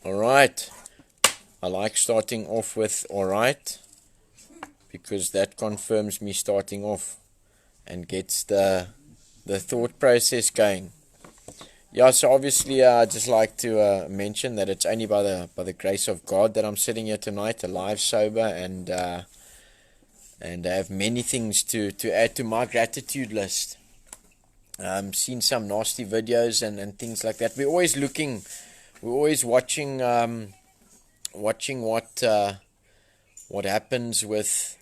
Alright, I like starting off with alright, because that confirms me starting off and gets the thought process going. Yeah, so obviously I'd just like to mention that it's only by the grace of God that I'm sitting here tonight, alive, sober, and I have many things to add to my gratitude list. Seen some nasty videos and things like that. We're always watching what happens with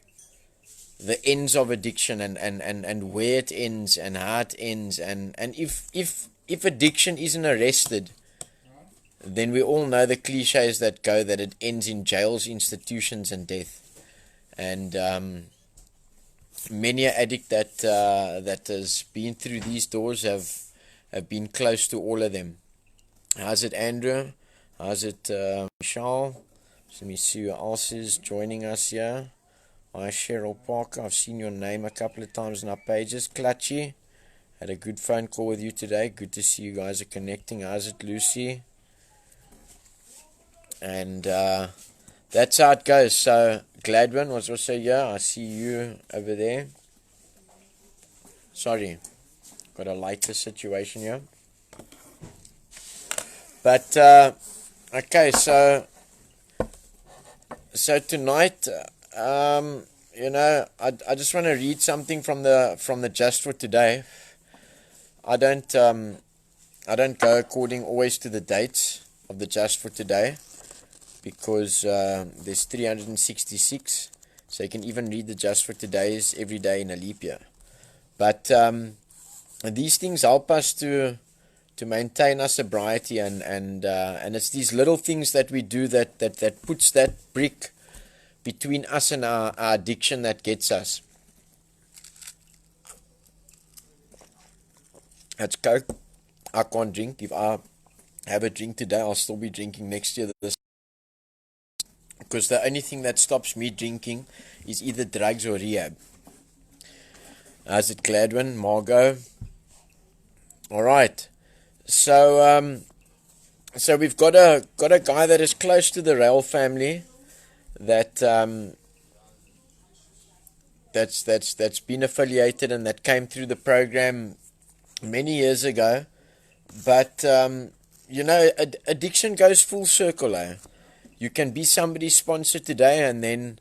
the ends of addiction and where it ends and how it ends, and if addiction isn't arrested, then we all know the cliches that go that it ends in jails, institutions, and death. And many an addict that has been through these doors have been close to all of them. How's it, Andrew? How's it, Michelle? So let me see who else is joining us here. Hi, Cheryl Parker. I've seen your name a couple of times on our pages. Clutchy. Had a good phone call with you today. Good to see you guys are connecting. How's it, Lucy? And that's how it goes. So Gladwin was also here. I see you over there. Sorry, got a lighter situation here. But okay, so tonight, I just want to read something from the Just for Today. I don't go according always to the dates of the Just for Today, because there's 366, so you can even read the Just for Todays every day in a leap year. But these things help us to maintain our sobriety, and it's these little things that we do that puts that brick between us and our addiction that gets us. That's Coke. I can't drink. If I have a drink today, I'll still be drinking next year, because the only thing that stops me drinking is either drugs or rehab. How's it, Gladwin? Margot? Alright. So we've got a guy that is close to the RAEL family that's been affiliated and that came through the program many years ago. But addiction goes full circle. You can be somebody's sponsor today, and then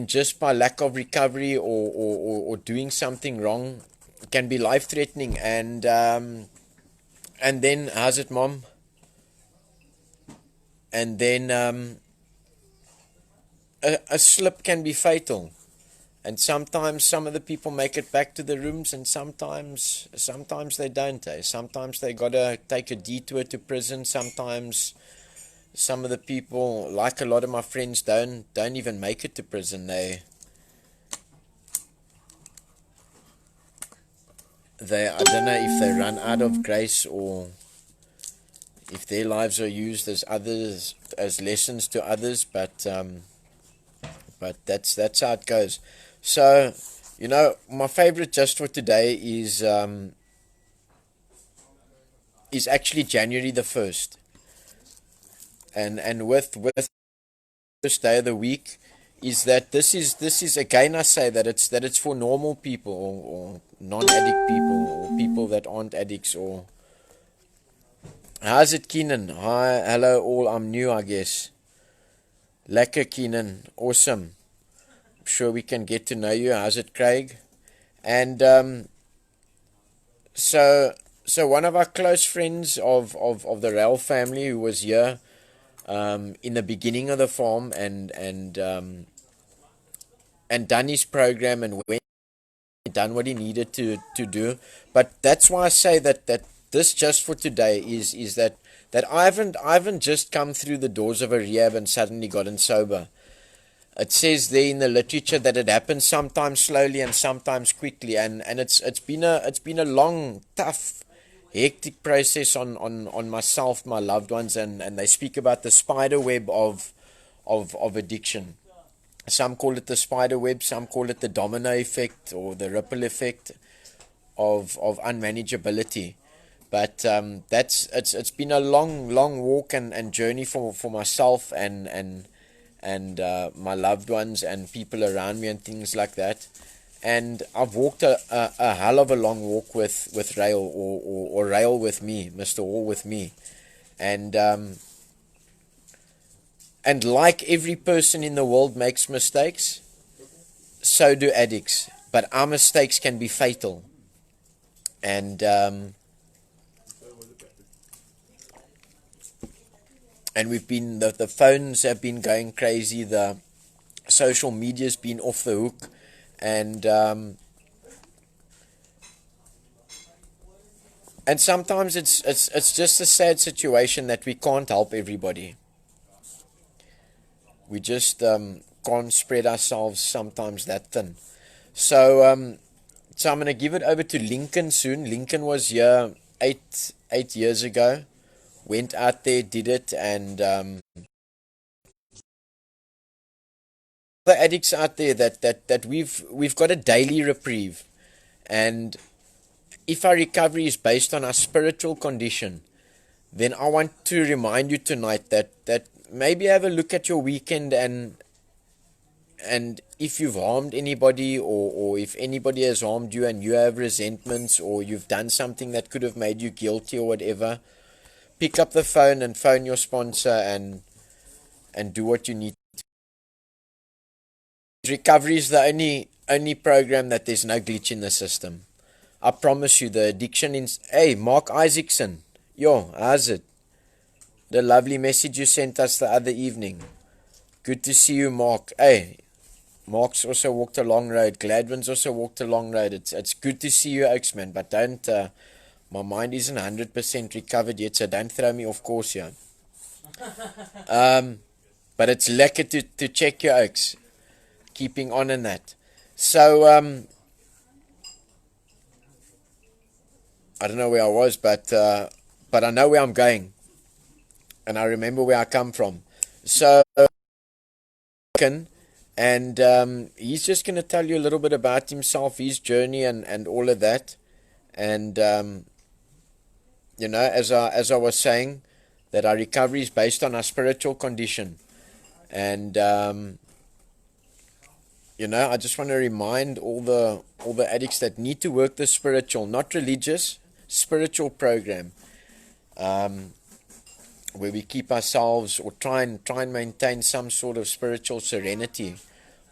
just by lack of recovery or doing something wrong, it can be life threatening. And then, how's it, Mom? And then a slip can be fatal. And sometimes some of the people make it back to the rooms, and sometimes they don't. Sometimes they gotta take a detour to prison. Sometimes some of the people, like a lot of my friends, don't even make it to prison. I don't know if they run out of grace, or if their lives are used as lessons to others, but that's how it goes. So, my favorite Just for Today is actually January the 1st. And with first day of the week is that this is again, I say that it's for normal people, or non-addict people, or people that aren't addicts. Or how's it, Keenan? Hi, hello all. I'm new, I guess. Lekker, Keenan. Awesome. I'm sure we can get to know you. How's it, Craig? And so one of our close friends of the RAEL family, who was here in the beginning of the farm and done his program and went done what he needed to do. But that's why I say that this Just for Today is that I haven't just come through the doors of a rehab and suddenly gotten sober. It says there in the literature that it happens sometimes slowly and sometimes quickly, and it's been a long, tough, hectic process on myself, my loved ones, and they speak about the spider web of addiction. Some call it the spider web, some call it the domino effect or the ripple effect of unmanageability. But it's been a long walk and journey for myself and my loved ones and people around me and things like that. And I've walked a hell of a long walk with RAEL or RAEL with me, Mr. Hall with me. And like every person in the world makes mistakes, so do addicts. But our mistakes can be fatal. And we've been the phones have been going crazy, the social media's been off the hook, and sometimes it's just a sad situation that we can't help everybody. We just can't spread ourselves sometimes that thin. So I'm gonna give it over to Lincoln soon. Lincoln was here eight years ago. Went out there, did it, and the addicts out there that we've got a daily reprieve. And if our recovery is based on our spiritual condition, then I want to remind you tonight that maybe have a look at your weekend, and if you've harmed anybody, or if anybody has harmed you and you have resentments, or you've done something that could have made you guilty or whatever, pick up the phone and phone your sponsor and do what you need. Recovery is the only program that there's no glitch in the system. I promise you, the addiction in... Hey, Mark Isaacson. Yo, how's it? The lovely message you sent us the other evening. Good to see you, Mark. Hey, Mark's also walked a long road. Gladwin's also walked a long road. It's good to see you, Oaks, man. But don't... my mind isn't 100% recovered yet, so don't throw me off course here. But it's lekker to check your Oaks. Keeping on in that. So, I don't know where I was, but I know where I'm going. And I remember where I come from. So, and he's just going to tell you a little bit about himself, his journey, and all of that. And, as I was saying, that our recovery is based on our spiritual condition. And, I just want to remind all the addicts that need to work the spiritual, not religious, spiritual program, where we keep ourselves, or try and maintain some sort of spiritual serenity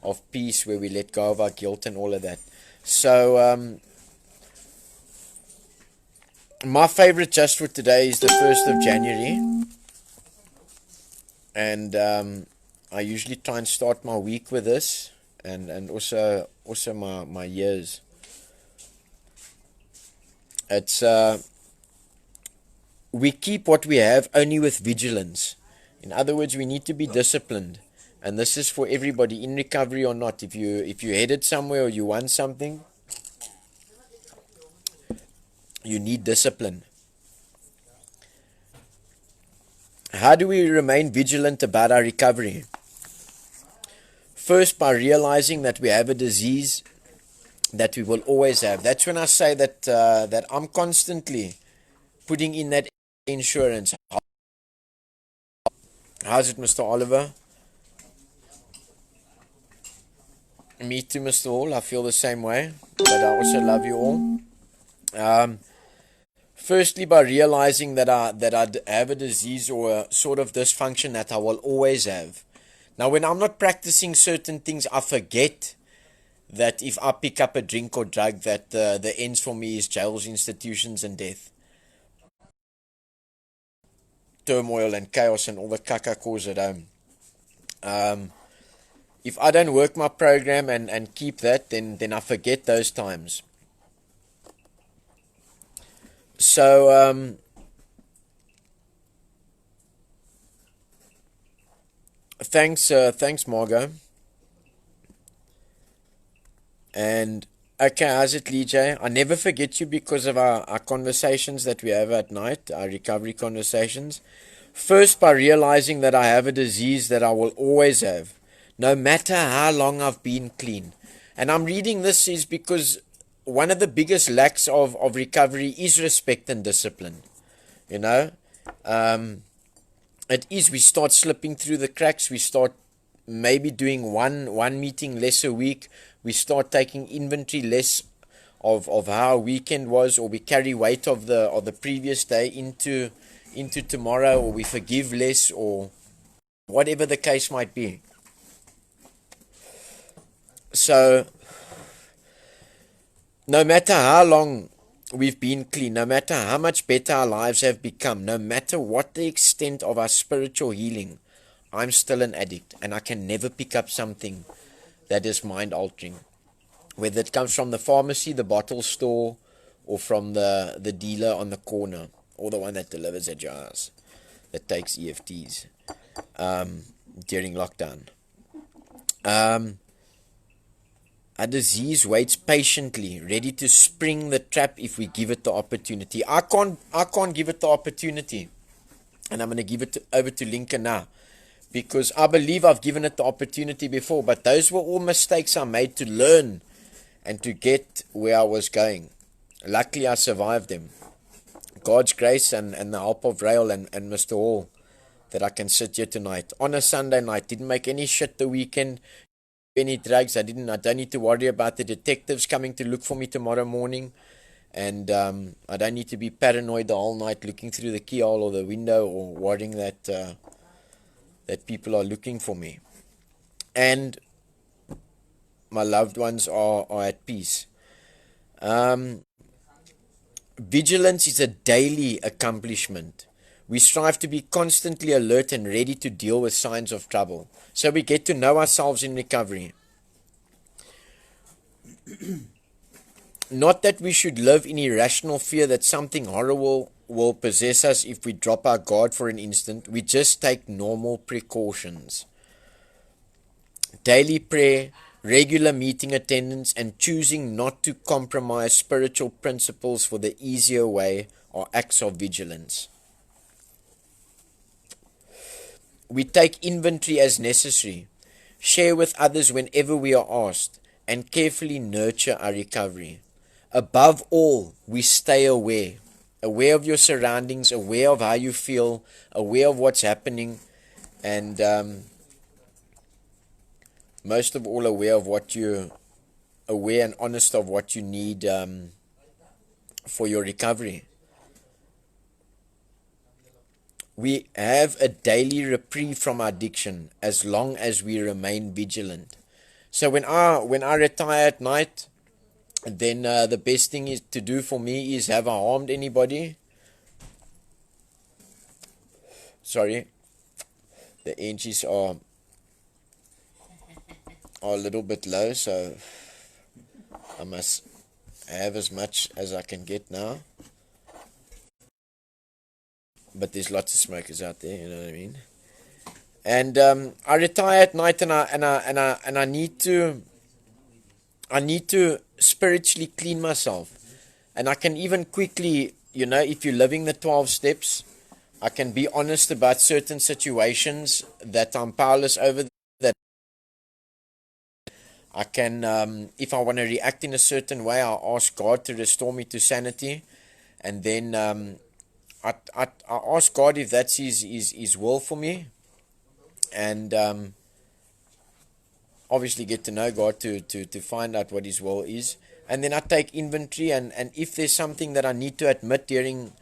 of peace, where we let go of our guilt and all of that. So my favorite just for today is the 1st of January, and I usually try and start my week with this, and also my years. It's we keep what we have only with vigilance. In other words, we need to be disciplined, and this is for everybody, in recovery or not. If you headed somewhere or you want something, you need discipline. How do we remain vigilant about our recovery? First, by realizing that we have a disease that we will always have. That's when I say that I'm constantly putting in that insurance. How's it, Mr. Oliver? Me too, Mr. Hall. I feel the same way, but I also love you all. Firstly, by realizing that I have a disease or a sort of dysfunction that I will always have. Now, when I'm not practicing certain things, I forget that if I pick up a drink or drug, that the ends for me is jails, institutions, and death. Turmoil and chaos and all the caca cause at home. If I don't work my program and keep that, then I forget those times. So, thanks, Margot. And okay, how's it, Lee J? I never forget you because of our conversations that we have at night, our recovery conversations. First, by realizing that I have a disease that I will always have, no matter how long I've been clean. And I'm reading this is because one of the biggest lacks of recovery is respect and discipline. You know, it is, we start slipping through the cracks. We start maybe doing one meeting less a week. We start taking inventory less of how our weekend was, or we carry weight of the previous day into tomorrow, or we forgive less, or whatever the case might be. So no matter how long we've been clean, no matter how much better our lives have become, no matter what the extent of our spiritual healing, I'm still an addict, and I can never pick up something that is mind altering. Whether it comes from the pharmacy, the bottle store, or from the dealer on the corner, or the one that delivers at your house, that takes EFTs during lockdown. A disease waits patiently, ready to spring the trap if we give it the opportunity. I can't give it the opportunity. And I'm going to give it over to Lincoln now, because I believe I've given it the opportunity before, but those were all mistakes I made to learn and to get where I was going. Luckily, I survived them. God's grace and the help of RAEL and Mr. Hall, that I can sit here tonight on a Sunday night. Didn't make any shit the weekend, any drugs. I don't need to worry about the detectives coming to look for me tomorrow morning. And I don't need to be paranoid the whole night looking through the keyhole or the window, or worrying that that people are looking for me. And my loved ones are at peace. Vigilance is a daily accomplishment. We strive to be constantly alert and ready to deal with signs of trouble. So we get to know ourselves in recovery. Not that we should live in irrational fear that something horrible will possess us if we drop our guard for an instant. We just take normal precautions. Daily prayer, regular meeting attendance, and choosing not to compromise spiritual principles for the easier way are acts of vigilance. We take inventory as necessary, share with others whenever we are asked, and carefully nurture our recovery. Above all, we stay aware of your surroundings, aware of how you feel, aware of what's happening, and most of all aware of aware and honest of what you need for your recovery. We have a daily reprieve from addiction as long as we remain vigilant. So when I retire at night, then the best thing is to do for me is, have I harmed anybody? Sorry, the inches are a little bit low, so I must have as much as I can get now. But there's lots of smokers out there, you know what I mean. And I retire at night, and I need to spiritually clean myself. And I can even quickly, if you're living the 12 steps, I can be honest about certain situations that I'm powerless over. That I can, if I want to react in a certain way, I'll ask God to restore me to sanity, and then I ask God if that's His will for me, and obviously get to know God to find out what His will is, and then I take inventory, and if there's something that I need to admit during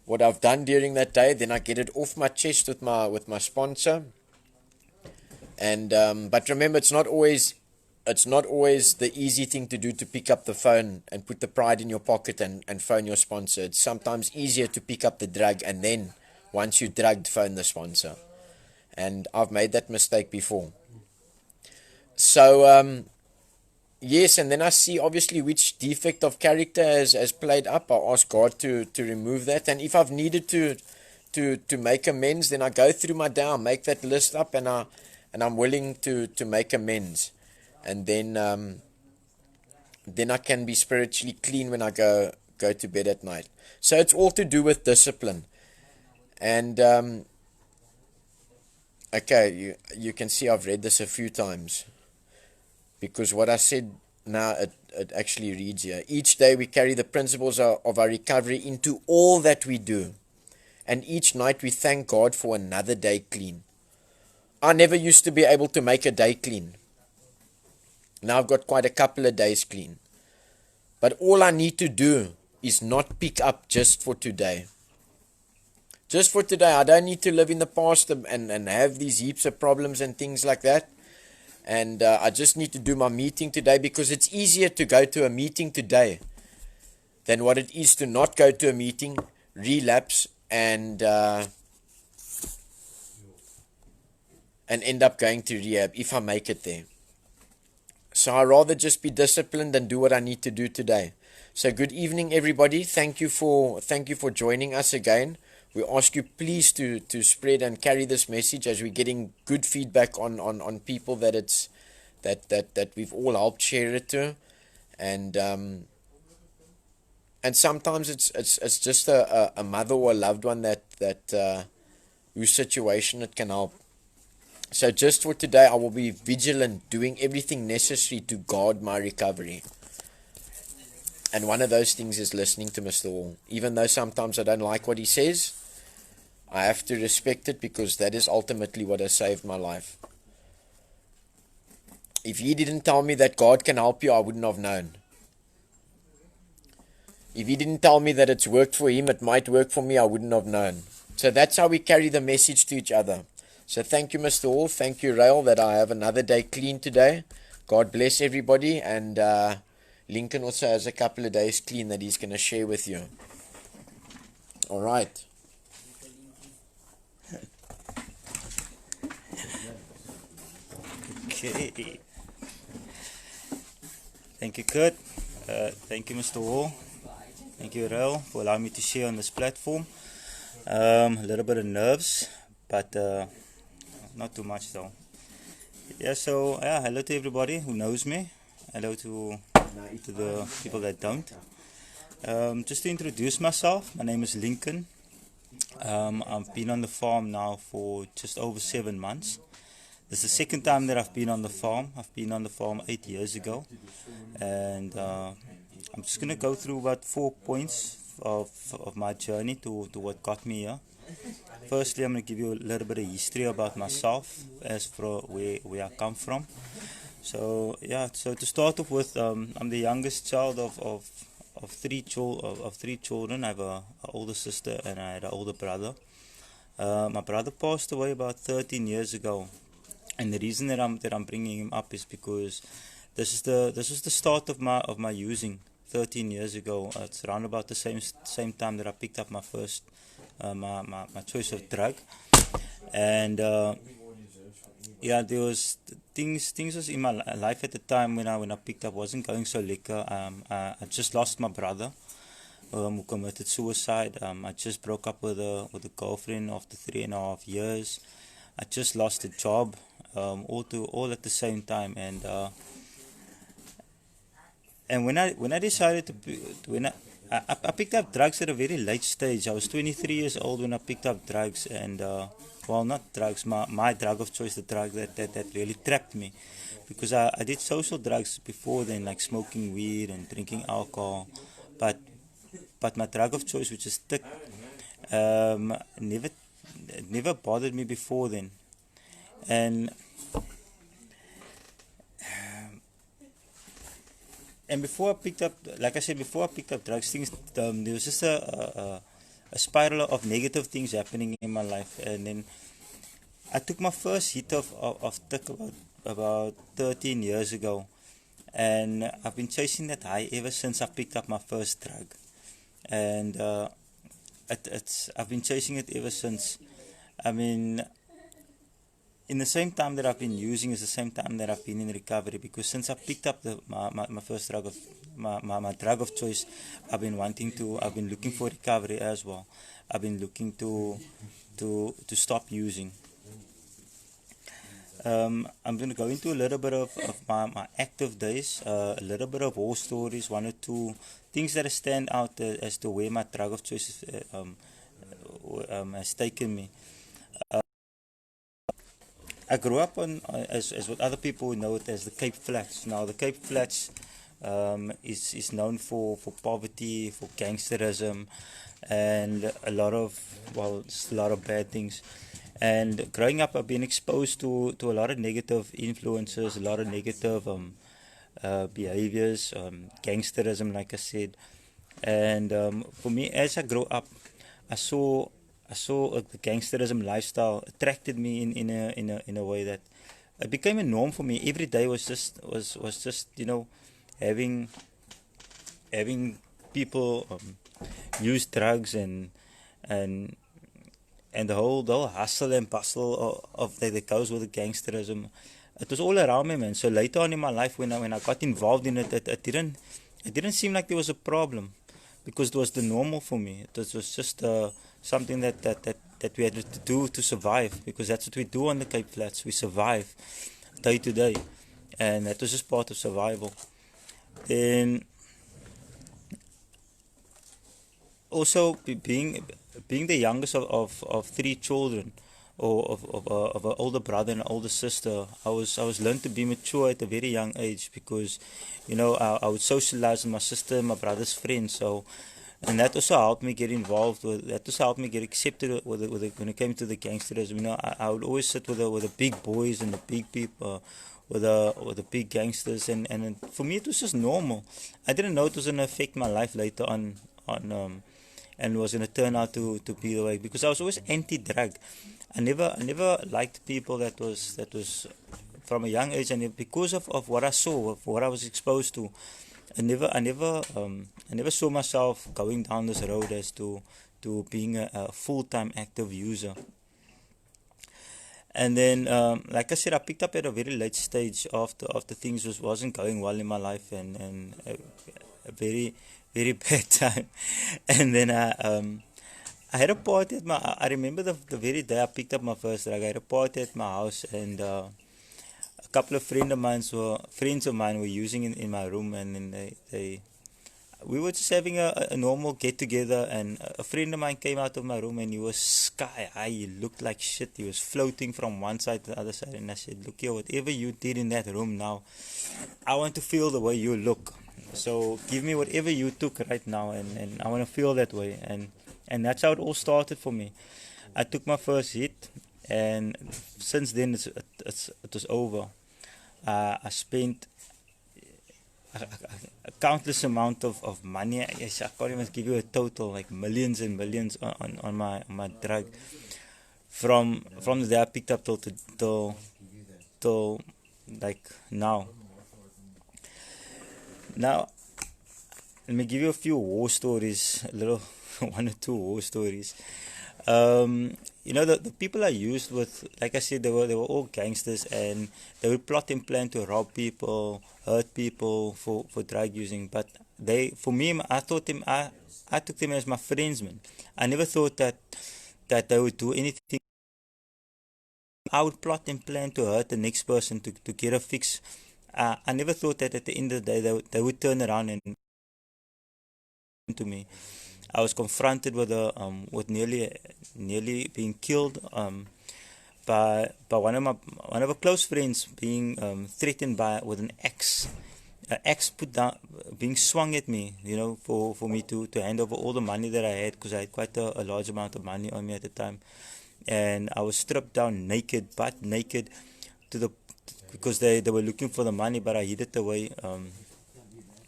what I've done during that day, then I get it off my chest with my sponsor. And but remember, it's not always the easy thing to do, to pick up the phone and put the pride in your pocket and phone your sponsor. It's sometimes easier to pick up the drug, and then once you're drugged, phone the sponsor. And I've made that mistake before. So yes, and then I see obviously which defect of character has played up. I ask God to remove that, and if I've needed to make amends, then I go through my day, I make that list up, and I'm willing to make amends. And then I can be spiritually clean when I go to bed at night. So it's all to do with discipline. And okay, you can see I've read this a few times, because what I said Now it actually reads here. Each day we carry the principles of our recovery into all that we do. And each night we thank God for another day clean. I never used to be able to make a day clean. Now I've got quite a couple of days clean. But all I need to do is not pick up just for today. Just for today. I don't need to live in the past and have these heaps of problems and things like that. And I just need to do my meeting today, because it's easier to go to a meeting today than what it is to not go to a meeting, relapse, and end up going to rehab if I make it there. So I'd rather just be disciplined and do what I need to do today. So good evening, everybody. Thank you for joining us again. We ask you please to spread and carry this message, as we're getting good feedback on people that we've all helped share it to, and sometimes it's just a mother or a loved one that whose situation it can help. So just for today, I will be vigilant, doing everything necessary to guard my recovery. And one of those things is listening to Mr. Hall. Even though sometimes I don't like what he says, I have to respect it, because that is ultimately what has saved my life. If he didn't tell me that God can help you, I wouldn't have known. If he didn't tell me that it's worked for him, it might work for me, I wouldn't have known. So that's how we carry the message to each other. So thank you, Mr. Hall. Thank you, RAEL, that I have another day clean today. God bless everybody. And Lincoln also has a couple of days clean that he's going to share with you. All right. Okay. Thank you, Kurt. Thank you, Mr. Hall. Thank you, RAEL, for allowing me to share on this platform. A little bit of nerves, but not too much though. Yeah, so hello to everybody who knows me. Hello to the people that don't. Just to introduce myself, my name is Lincoln. I've been on the farm now for just over 7 months. This is the second time that I've been on the farm. I've been on the farm 8 years ago. And I'm just going to go through about 4 points of my journey to what got me here. Firstly, I'm going to give you a little bit of history about myself, as for where I come from. So so to start off with, I'm the youngest child of three children. I have an older sister and I had an older brother. My brother passed away about 13 years ago, and the reason that I'm bringing him up is because this was the start of my using 13 years ago. It's around about the same time that I picked up my first my choice of drug, and there was things was in my life at the time when I picked up wasn't going so liquor. I just lost my brother, who committed suicide. I just broke up with a girlfriend after 3.5 years. I just lost a job, all at the same time, and when I decided to I picked up drugs at a very late stage. I was 23 years old when I picked up drugs, and well, not drugs, my drug of choice, the drug that really trapped me, because I did social drugs before then, like smoking weed and drinking alcohol, but my drug of choice, which is thick, never bothered me before then. And before I picked up, like I said, before I picked up drugs, there was just a spiral of negative things happening in my life. And then I took my first hit of thick about 13 years ago. And I've been chasing that high ever since I picked up my first drug. And I've been chasing it ever since. I mean, in the same time that I've been using is the same time that I've been in recovery, because since I picked up my first drug of my drug of choice, I've been looking for recovery as well. I've been looking to stop using. I'm going to go into a little bit of my active days, a little bit of war stories, 1 or 2 things that stand out as to where my drug of choice has taken me. I grew up on, as what other people would know it as, the Cape Flats. Now, the Cape Flats is known for poverty, for gangsterism, and a lot of, well, just a lot of bad things. And growing up, I've been exposed to a lot of negative influences, a lot of negative behaviors, gangsterism, like I said. And for me, as I grow up, I saw the gangsterism lifestyle attracted me in a way that it became a norm for me. Every day was just having having people use drugs and and the whole hustle and bustle of that goes with the gangsterism. It was all around me, man. So later on in my life, when I got involved in it, it didn't seem like there was a problem, because it was the normal for me. It was just something that we had to do to survive, because that's what we do on the Cape Flats. We survive day to day, and that was just part of survival. Then also being the youngest of three children, or of an older brother and an older sister, I was learned to be mature at a very young age, because I would socialize with my sister and my brother's friends. So, and that also helped me get involved with, that also helped me get accepted when it came to the gangsterism. I would always sit with the big boys and the big people, with the big gangsters, and for me it was just normal. I didn't know it was gonna affect my life later on, and was gonna turn out to be the way, because I was always anti-drug. I never liked people that was from a young age, and because of what I saw, of what I was exposed to, I never saw myself going down this road as to being a full-time active user. And then, like I said, I picked up at a very late stage after things wasn't going well in my life, and a very very bad time. And then I had a party at my. I remember the very day I picked up my first drug. I had a party at my house, and a couple of friends of mine were using in my room, and then they we were just having a normal get together, and a friend of mine came out of my room, and he was sky high. He looked like shit. He was floating from one side to the other side, and I said, "Look here, whatever you did in that room now, I want to feel the way you look. So give me whatever you took right now, and I want to feel that way." And that's how it all started for me. I took my first hit, and since then it was over. I spent a countless amount of money. Yes, I can't even give you a total, like millions and millions on my drug, from the day I picked up till like now. Now let me give you a few war stories, a little one or two war stories. The people I used with, like I said, they were all gangsters, and they would plot and plan to rob people, hurt people for drug using. But for me, I took them as my friends, man. I never thought that they would do anything. I would plot and plan to hurt the next person to get a fix. I never thought that at the end of the day they would turn around and to me. I was confronted with nearly being killed, by one of my close friends being threatened with an axe put down, being swung at me, for me to hand over all the money that I had, because I had quite a large amount of money on me at the time. And I was stripped down naked, butt naked, to the because they were looking for the money, but I hid it away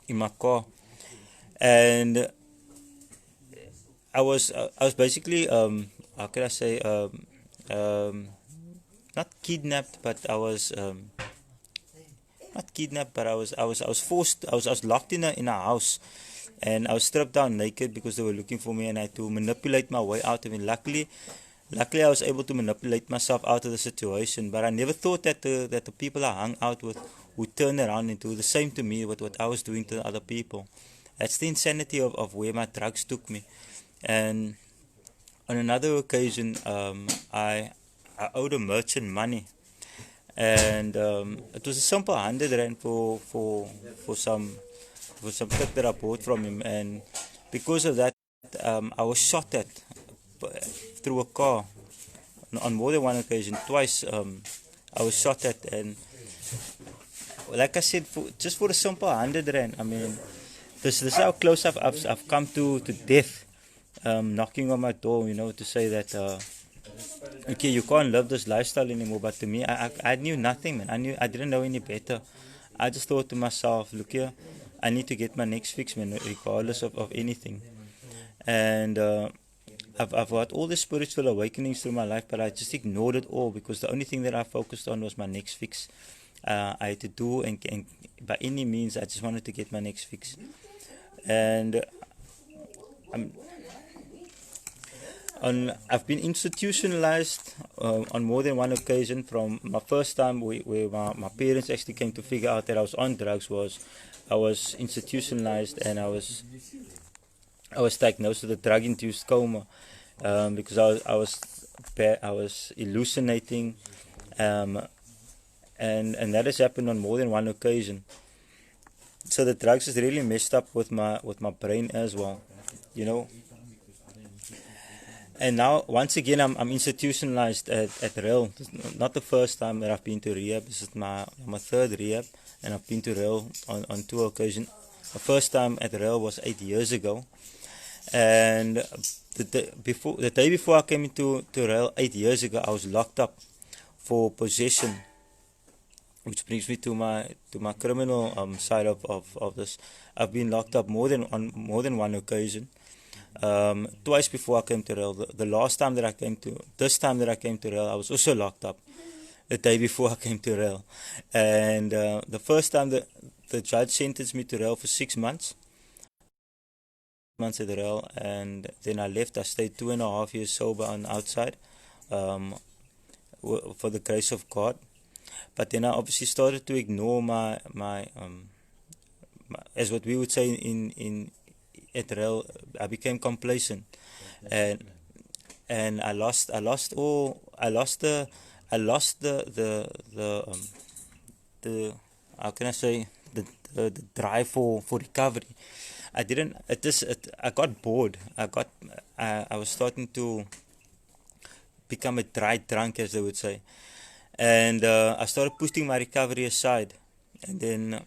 in my car. And I was basically, how can I say, um, not kidnapped, but I was not kidnapped, but I was forced. I was locked in a house, and I was stripped down naked because they were looking for me, and I had to manipulate my way out of it. Luckily, I was able to manipulate myself out of the situation. But I never thought that the people I hung out with would turn around and do the same to me with what I was doing to other people. That's the insanity of where my drugs took me. And on another occasion, I owed a merchant money, and it was a simple 100 rand for some tip that I bought from him, and because of that, I was shot at through a car on more than one occasion. Twice, I was shot at, and like I said, just for a simple 100 rand. I mean, this is how close I've come to death, knocking on my door, to say that okay, you can't live this lifestyle anymore. But to me, I knew nothing, man. I didn't know any better. I just thought to myself, look here, I need to get my next fix, man, regardless of anything. And I've had all the spiritual awakenings through my life, but I just ignored it all because the only thing that I focused on was my next fix. I had to do, and by any means, I just wanted to get my next fix. And I've been institutionalized on more than one occasion. From my first time, where my parents actually came to figure out that I was on drugs, was I was institutionalized, and I was diagnosed with a drug-induced coma, because I was hallucinating, and that has happened on more than one occasion. So the drugs has really messed up with my brain as well, you know. And now, once again, I'm institutionalized at RAEL. This is not the first time that I've been to rehab. This is my third rehab, and I've been to RAEL on 2 occasions. The first time at RAEL was 8 years ago, and the day before I came into RAEL 8 years ago, I was locked up for possession, which brings me to my criminal side of this. I've been locked up on more than one occasion. Twice before I came to RAEL. This time that I came to RAEL, I was also locked up the day before I came to RAEL. And the first time the judge sentenced me to RAEL for 6 months. Months at RAEL, and then I left. I stayed 2.5 years sober on the outside, for the grace of God. But then I obviously started to ignore my as what we would say in at RAEL, I became complacent, and I lost the how can I say, the drive for recovery. I got bored. I was starting to become a dry drunk, as they would say, and I started pushing my recovery aside, and then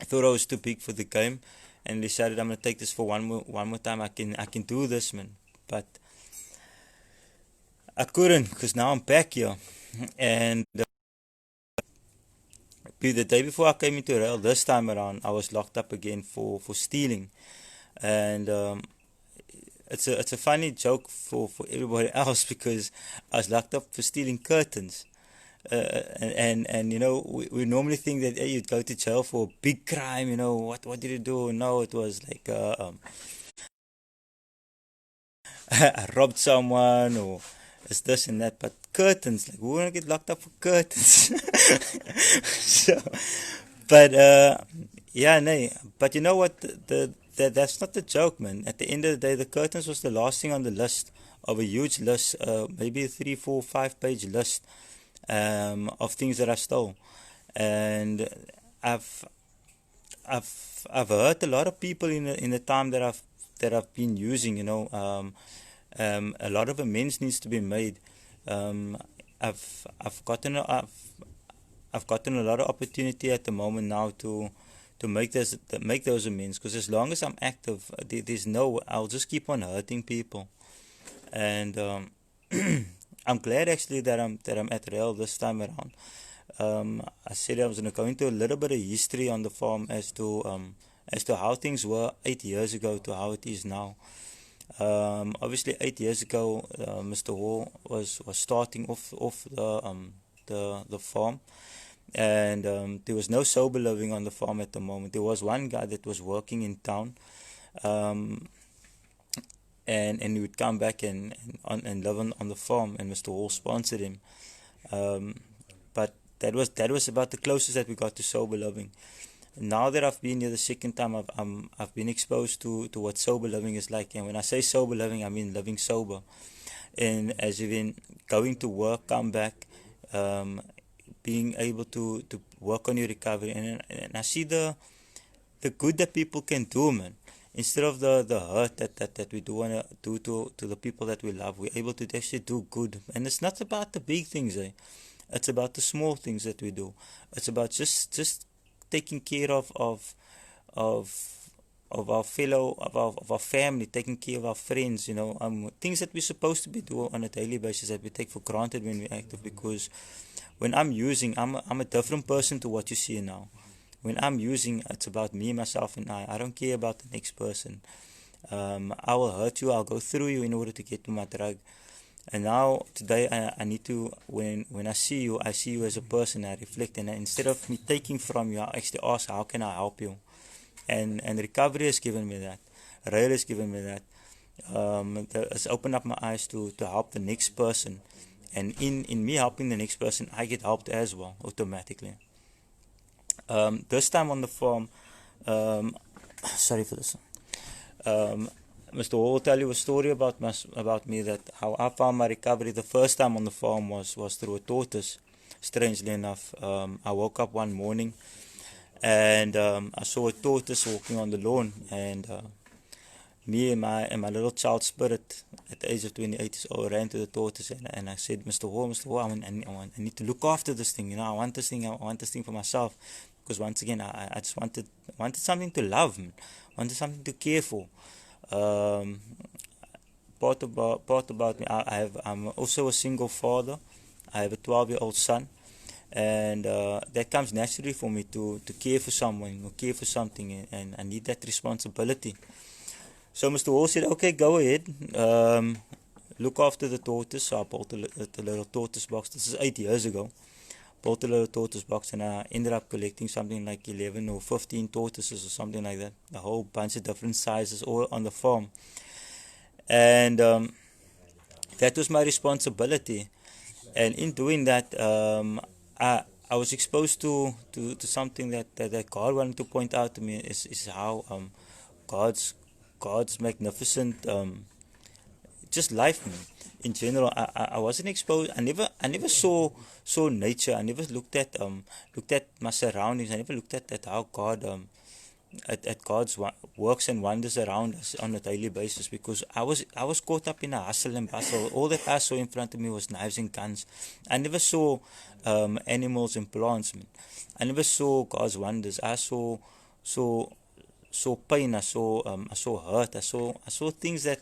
I thought I was too big for the game, and decided I'm gonna take this for one more time. I can do this, man. But I couldn't, because now I'm back here, and the day before I came into RAEL, this time around, I was locked up again for stealing, and it's a funny joke for everybody else, because I was locked up for stealing curtains. And we normally think that, hey, you'd go to jail for a big crime. What did you do? No, it was like I robbed someone, or it's this and that. But curtains, like, we want to get locked up for curtains. So, but yeah, no. But you know what? That's not the joke, man. At the end of the day, the curtains was the last thing on the list of a huge list, maybe a 3, 4, 5 page list, of things that I stole. And I've hurt a lot of people in the time that I've been using. A lot of amends needs to be made. I've gotten a lot of opportunity at the moment now to make those amends, because as long as I'm active, I'll just keep on hurting people. And I'm glad actually that I'm at RAEL this time around. I said I was going to go into a little bit of history on the farm as to how things were 8 years ago to how it is now. Obviously, 8 years ago, Mr. Hall was starting off the farm, and there was no sober living on the farm at the moment. There was one guy that was working in town, and he would come back and live on the farm, and Mr. Hall sponsored him. But that was about the closest that we got to sober living. Now that I've been here the second time, I've been exposed to what sober living is like. And when I say sober living, I mean living sober, and as in going to work, come back, being able to work on your recovery, and I see the good that people can do, man. Instead of the hurt that we do want to do to the people that we love, we're able to actually do good. And it's not about the big things, eh? It's about the small things that we do. It's about just taking care of of our family, taking care of our friends, things that we're supposed to be doing on a daily basis that we take for granted when we're active. Because when I'm using, I'm a different person to what you see now. When I'm using, it's about me, myself, and I. I don't care about the next person. I will hurt you. I'll go through you in order to get to my drug. And now today, I need to, when I see you as a person. I reflect, and instead of me taking from you, I actually ask, how can I help you? And recovery has given me that. RAEL has given me that. It's opened up my eyes to help the next person. And in me helping the next person, I get helped as well, automatically. This time on the farm, um, sorry for this. Mr. Hall will tell you a story about me, that how I found my recovery the first time on the farm was through a tortoise. Strangely enough, I woke up one morning and I saw a tortoise walking on the lawn, and me and my little child spirit at the age of 28 years old ran to the tortoise, and I said, Mr. Hall, I need to look after this thing. I want this thing for myself, because once again I just wanted something to love, man. Wanted something to care for. Um, part about me, I'm also a single father. I have a 12-year-old son, and that comes naturally for me to care for someone or care for something, and I need that responsibility. So Mr. Hall said, okay, go ahead, look after the tortoise. So I bought the little tortoise box. This is 8 years ago. Bought a little tortoise box, and I ended up collecting something like 11 or 15 tortoises or something like that. A whole bunch of different sizes all on the farm. And that was my responsibility. And in doing that, I was exposed to something that God wanted to point out to me, is how God's God's magnificent just life, man. In general, I wasn't exposed. I never saw nature. I never looked at my surroundings. I never looked at how God at God's works and wonders around us on a daily basis, because I was caught up in a hustle and bustle. All that I saw in front of me was knives and guns. I never saw animals and plants, man. I never saw God's wonders. I saw pain. I saw hurt. I saw things that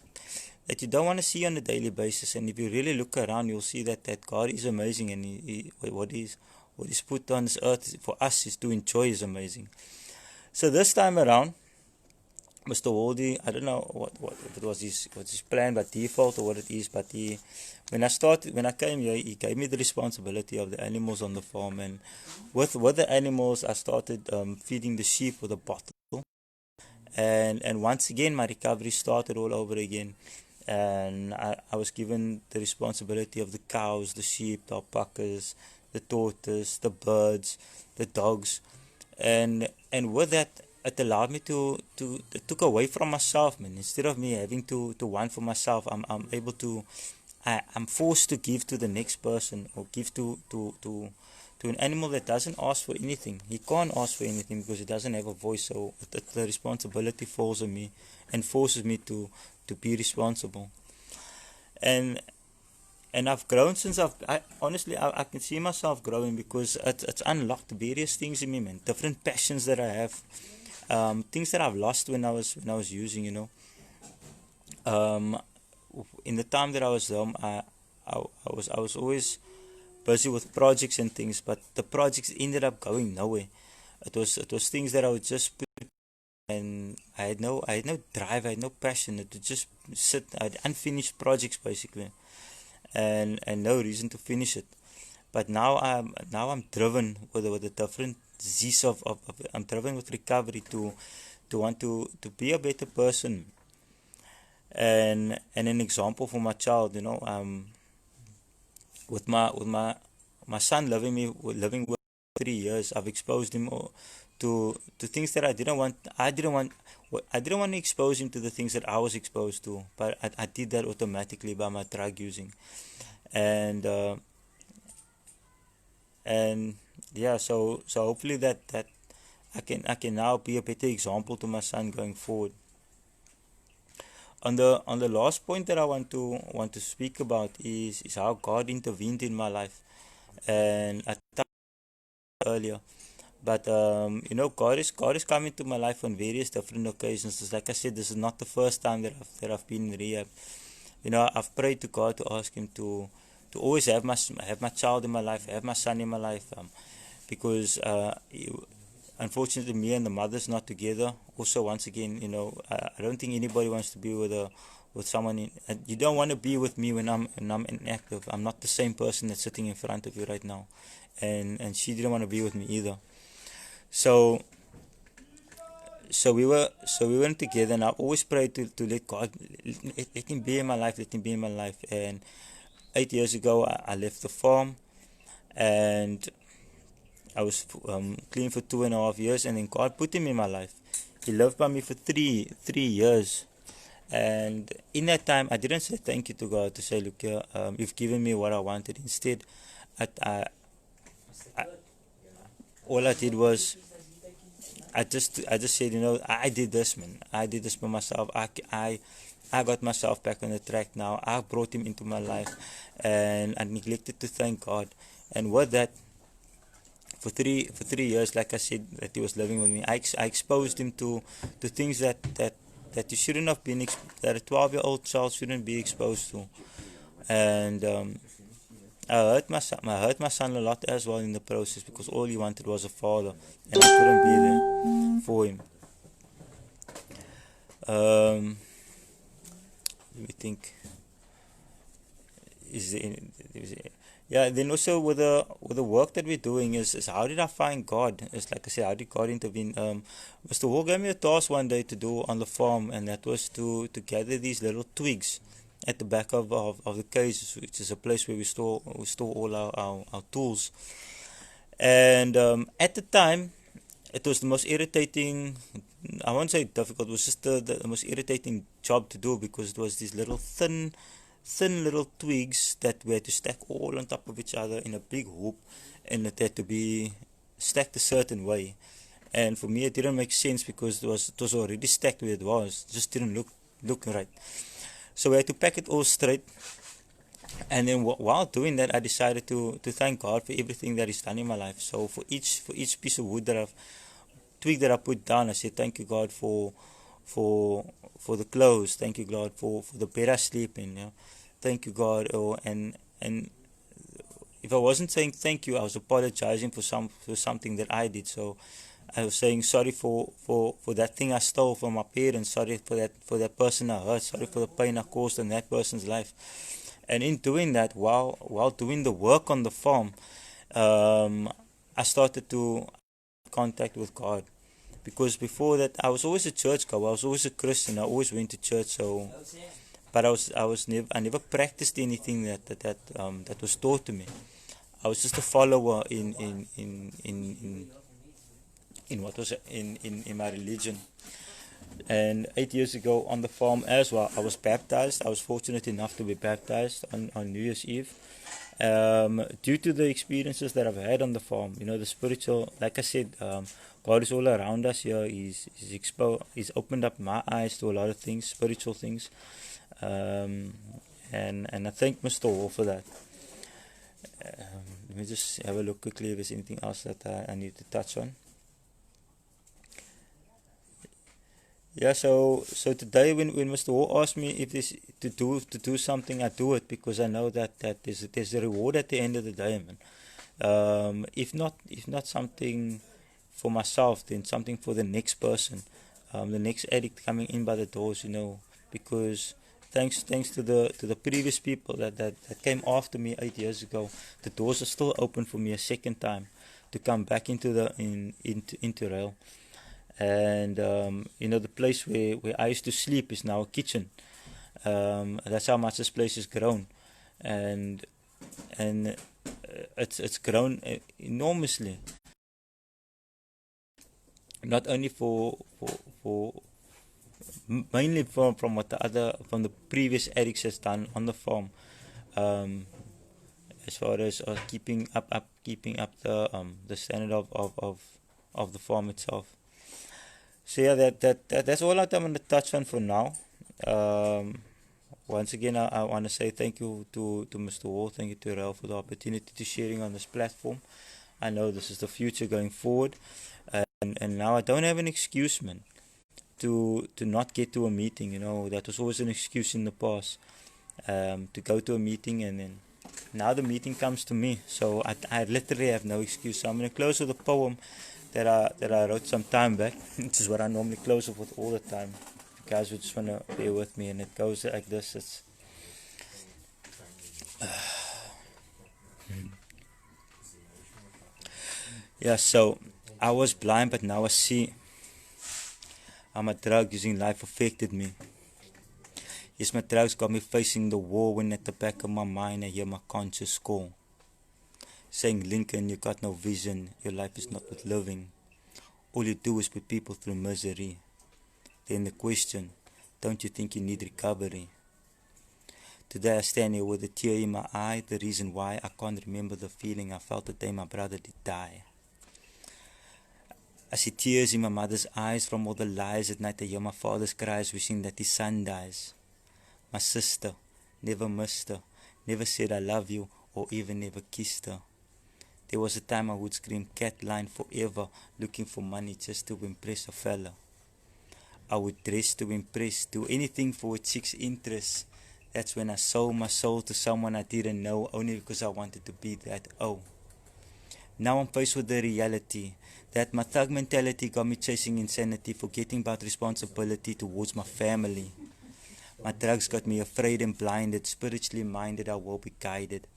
you don't want to see on a daily basis. And if you really look around, you'll see that God is amazing, and what is put on this earth for us is to enjoy is amazing. So this time around, Mr. Waldy, I don't know what if it was his plan by default or what it is, but when I came here, he gave me the responsibility of the animals on the farm, and with the animals, I started feeding the sheep with a bottle, and once again my recovery started all over again, and I was given the responsibility of the cows, the sheep, the alpacas, the tortoise, the birds, the dogs, and with that, it allowed me it took away from myself, man. Instead of me having to want for myself, I'm able to, I'm forced to give to the next person, or give to an animal that doesn't ask for anything. He can't ask for anything because he doesn't have a voice. So the responsibility falls on me and forces me to be responsible. And I've grown since honestly, I can see myself growing, because it's unlocked various things in me, man. Different passions that I have, things that I've lost when I was using, Um, in the time that I was home, I was always busy with projects and things, but the projects ended up going nowhere. It was things that I would just put, and I had no drive, I had no passion. It would just sit. I had unfinished projects basically, and no reason to finish it. But now I'm driven with a different zest of I'm driven with recovery to want to be a better person, and an example for my child. With my son living with 3 years, I've exposed him to things that I didn't want to expose him to the things that I was exposed to, but I did that automatically by my drug using, and and yeah, so hopefully that I can now be a better example to my son going forward. On the last point that I want to speak about is how God intervened in my life. and I touched earlier. But God is coming to my life on various different occasions. Just like I said, this is not the first time that I've been in rehab. I've prayed to God to ask Him to always have my child in my life, have my son in my life, because unfortunately, me and the mother's not together. Also, once again, I don't think anybody wants to be with someone. You don't want to be with me when I'm inactive. I'm not the same person that's sitting in front of you right now, and she didn't want to be with me either. So we went together, and I always prayed to let God let Him be in my life, let Him be in my life. And 8 years ago, I left the farm, and I was clean for 2.5 years, and then God put Him in my life. He lived by me for three years, and in that time, I didn't say thank you to God to say, look here, you've given me what I wanted. Instead, I, I, I all I did was I just said, I did this, man. I did this by myself. I got myself back on the track now. I brought Him into my life, and I neglected to thank God. And with that, for three years, like I said, that He was living with me, I exposed Him to things that you shouldn't have been, that a 12-year-old child shouldn't be exposed to. And I hurt my son a lot as well in the process, because all he wanted was a father, and I couldn't be there for him. Um, Let me think. Is there yeah, then also with the work that we're doing is how did I find God? It's like I said, how did God intervene? Mr. Hall gave me a task one day to do on the farm, and that was to gather these little twigs at the back of the cage, which is a place where we store all our tools. And at the time, it was the most irritating. I won't say difficult. It was just the most irritating job to do, because it was these little thin little twigs that we had to stack all on top of each other in a big hoop, and it had to be stacked a certain way. And for me, it didn't make sense, because it was already stacked where it was. It just didn't look right. So we had to pack it all straight. And then while doing that, I decided to thank God for everything that He's done in my life. So for each piece of wood twig that I put down, I said thank you God for for the clothes. Thank you God for the bed I sleep in. Thank you God. And if I wasn't saying thank you, I was apologizing for something that I did. So I was saying sorry for that thing I stole from my parents. Sorry for that person I hurt. Sorry for the pain I caused in that person's life. And in doing that, while doing the work on the farm, um, I started to contact with God, because before that I was always a church goer. I was always a Christian. I always went to church. So, but I never practiced anything that was taught to me. I was just a follower in what was in my religion. And 8 years ago on the farm as well, I was baptized. I was fortunate enough to be baptized on New Year's Eve. Due to the experiences that I've had on the farm, the spiritual, like I said, God is all around us here. He's opened up my eyes to a lot of things, spiritual things. Um, and I thank Mr. Hall for that. Let me just have a look quickly if there's anything else that I need to touch on. Yeah, so today when Mr. Hall asked me if this to do something, I do it, because I know that there's a reward at the end of the day, man. If not something for myself, then something for the next person, the next addict coming in by the doors, because thanks to the previous people that came after me 8 years ago, the doors are still open for me a second time to come back into RAEL. And the place where I used to sleep is now a kitchen. That's how much this place has grown, and it's grown enormously. Not only for mainly from from the previous addicts has done on the farm, um, as far as keeping up the standard of the farm itself. So yeah, that's all I'm going to touch on for now. Um, once again, I want to say thank you to Mr. Wall, thank you to RAEL for the opportunity to sharing on this platform. I know this is the future going forward, and now I don't have an excuse, man, to not get to a meeting. You know, that was always an excuse in the past, to go to a meeting, and then now the meeting comes to me. So I literally have no excuse. So I'm going to close with a poem that I wrote some time back, which is what I normally close with all the time. You guys would just want to bear with me, and it goes like this. It's yeah. So I was blind, but now I see. How my drug using life affected me. Yes, my drugs got me facing the wall when at the back of my mind I hear my conscious call. Saying, Lincoln, you got no vision, your life is not worth living. All you do is put people through misery. Then the question, don't you think you need recovery? Today I stand here with a tear in my eye, the reason why I can't remember the feeling I felt the day my brother did die. I see tears in my mother's eyes from all the lies at night. I hear my father's cries wishing that his son dies. My sister, never missed her, never said I love you or even never kissed her. There was a time I would scream cat line forever, looking for money just to impress a fella. I would dress to impress, do anything for a chick's interest. That's when I sold my soul to someone I didn't know, only because I wanted to be that Now I'm faced with the reality that my thug mentality got me chasing insanity, forgetting about responsibility towards my family. My drugs got me afraid and blinded, spiritually minded, I will be guided.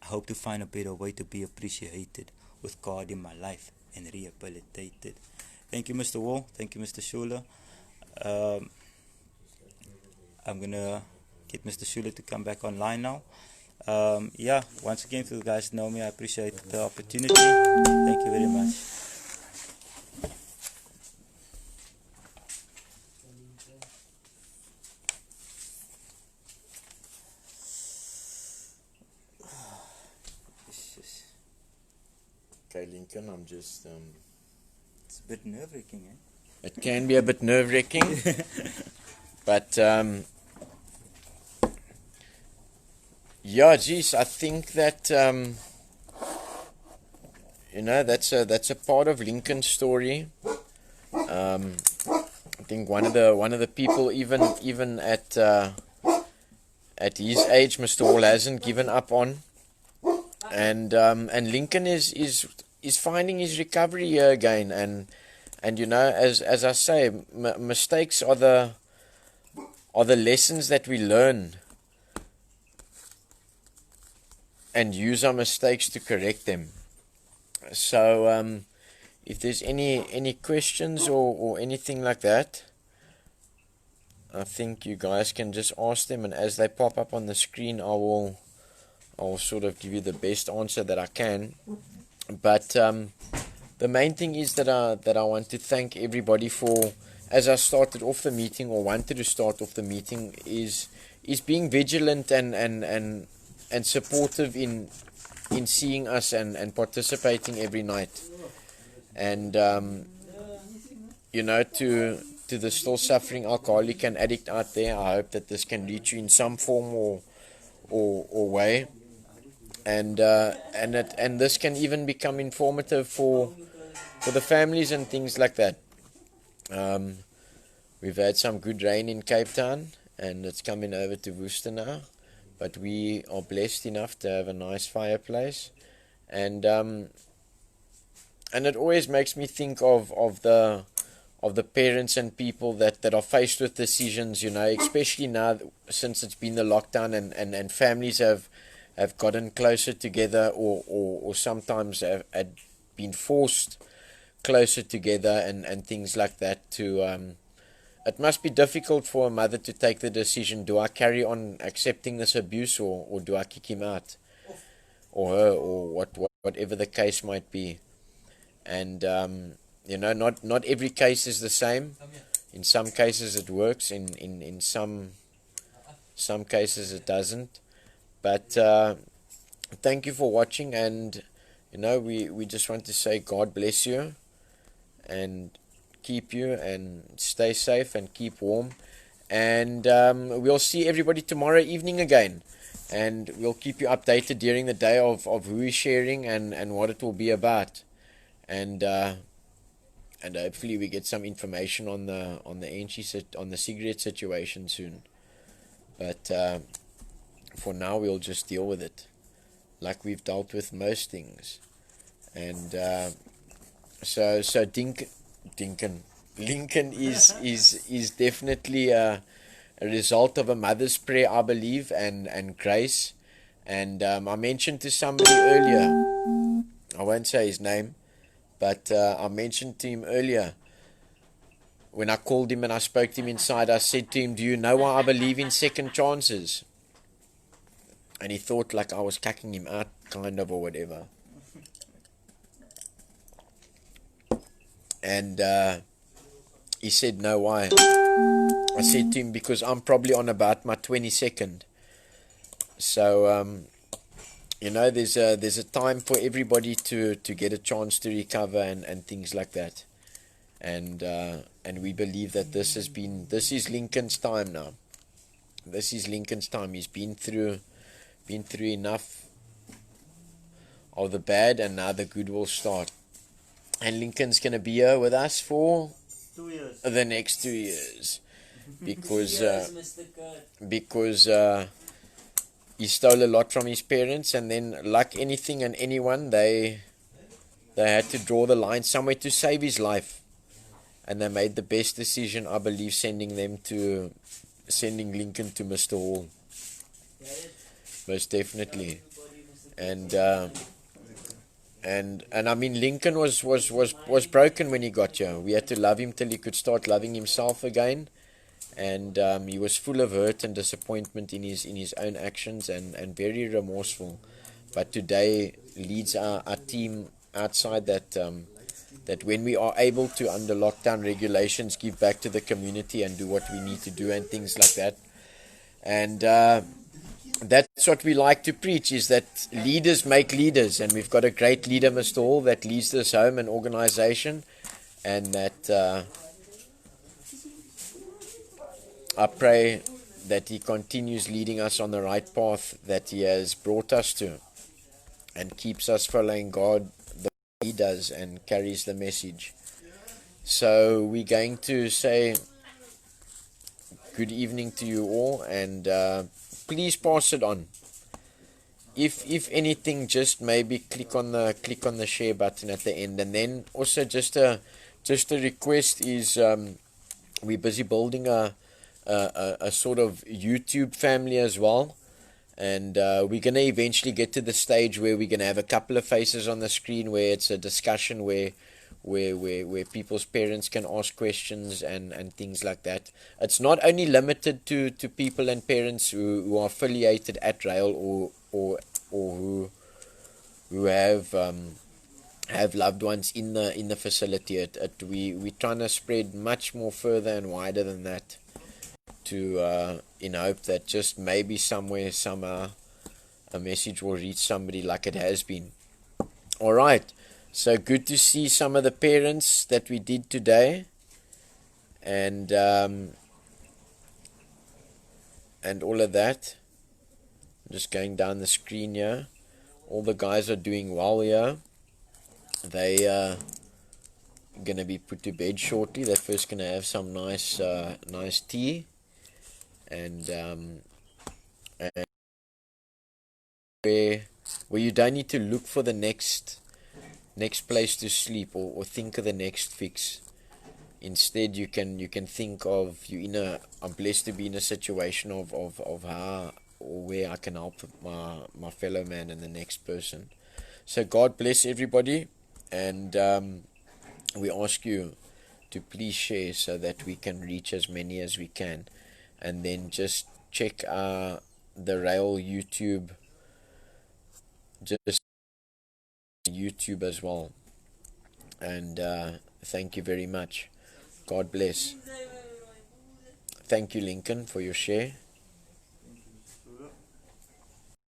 I hope to find a better way to be appreciated, with God in my life and rehabilitated. Thank you, Mr. Wall. Thank you, Mr. Schuler. I'm going to get Mr. Schuler to come back online now. Yeah, once again, for you guys know me, I appreciate the opportunity. Thank you very much. Okay, Lincoln, I'm just... It's a bit nerve-wracking, eh? It can be a bit nerve-wracking, but yeah, geez, I think that you know, that's a part of Lincoln's story. I think one of the people, even at his age, Mr. Hall hasn't given up on, and Lincoln is finding his recovery here again, and you know, as I say, mistakes are the lessons that we learn, and use our mistakes to correct them. So if there's any questions or anything like that, I think you guys can just ask them, and as they pop up on the screen, I'll sort of give you the best answer that I can. But the main thing is that I want to thank everybody for, as I started off the meeting, or wanted to start off the meeting, is being vigilant and supportive in seeing us and participating every night. And you know, to the still suffering alcoholic and addict out there, I hope that this can reach you in some form or way, and this can even become informative for the families and things like that. We've had some good rain in Cape Town, and it's coming over to Worcester now, but we are blessed enough to have a nice fireplace, and it always makes me think of the parents and people that are faced with decisions, you know, especially now since it's been the lockdown, and families have gotten closer together, or sometimes had been forced closer together, and things like that. It must be difficult for a mother to take the decision: do I carry on accepting this abuse, or do I kick him out, or her, or whatever the case might be? And you know, not every case is the same. In some cases it works, in some cases it doesn't. But thank you for watching, and you know, we just want to say God bless you and keep you, and stay safe and keep warm. And we'll see everybody tomorrow evening again. And we'll keep you updated during the day of who is sharing and what it will be about. And hopefully we get some information on the on the cigarette situation soon. But for now we'll just deal with it like we've dealt with most things. And so Lincoln is definitely a result of a mother's prayer, I believe, and grace. And I mentioned to somebody earlier, I won't say his name, but I mentioned to him earlier, when I called him and I spoke to him inside, I said to him, do you know why I believe in second chances? And he thought like I was cacking him out, kind of, or whatever. And he said, no, why? I said to him, because I'm probably on about my 22nd. So, you know, there's a time for everybody to get a chance to recover and things like that. And we believe that this is Lincoln's time now. This is Lincoln's time. He's been through enough of the bad, and now the good will start. And Lincoln's going to be here with us for 2 years. The next 2 years. Because he stole a lot from his parents, and then, like anything and anyone, they had to draw the line somewhere to save his life. And they made the best decision, I believe, sending Lincoln to Mr. Hall. Most definitely. And I mean, Lincoln was broken when he got here. We had to love him till he could start loving himself again. And he was full of hurt and disappointment in his own actions, and very remorseful. But today leads our team outside that when we are able to, under lockdown regulations, give back to the community and do what we need to do and things like that. And that's what we like to preach, is that leaders make leaders. And we've got a great leader, Mr. Hall, that leads this home and organization. And that I pray that he continues leading us on the right path that he has brought us to, and keeps us following God the way he does and carries the message. So we're going to say good evening to you all, and please pass it on. If anything, just maybe click on the share button at the end. And then also just a request is, we're busy building a sort of YouTube family as well. And we're going to eventually get to the stage where we're going to have a couple of faces on the screen, where it's a discussion where people's parents can ask questions and things like that. It's not only limited to people and parents who are affiliated at RAEL or who have loved ones in the facility. We're trying to spread much more further and wider than that, to in hope that just maybe somewhere, somehow, a message will reach somebody like it has been. All right. So good to see some of the parents that we did today, and all of that. I'm just going down the screen here. All the guys are doing well here. They gonna be put to bed shortly. They're first gonna have some nice tea, and where you don't need to look for the next place to sleep, or think of the next fix. Instead, you can think of, I'm blessed to be in a situation of how or where I can help my fellow man and the next person. So God bless everybody, and we ask you to please share so that we can reach as many as we can. And then just check the RAEL YouTube as well. And thank you very much. God bless. Thank you, Lincoln, for your share.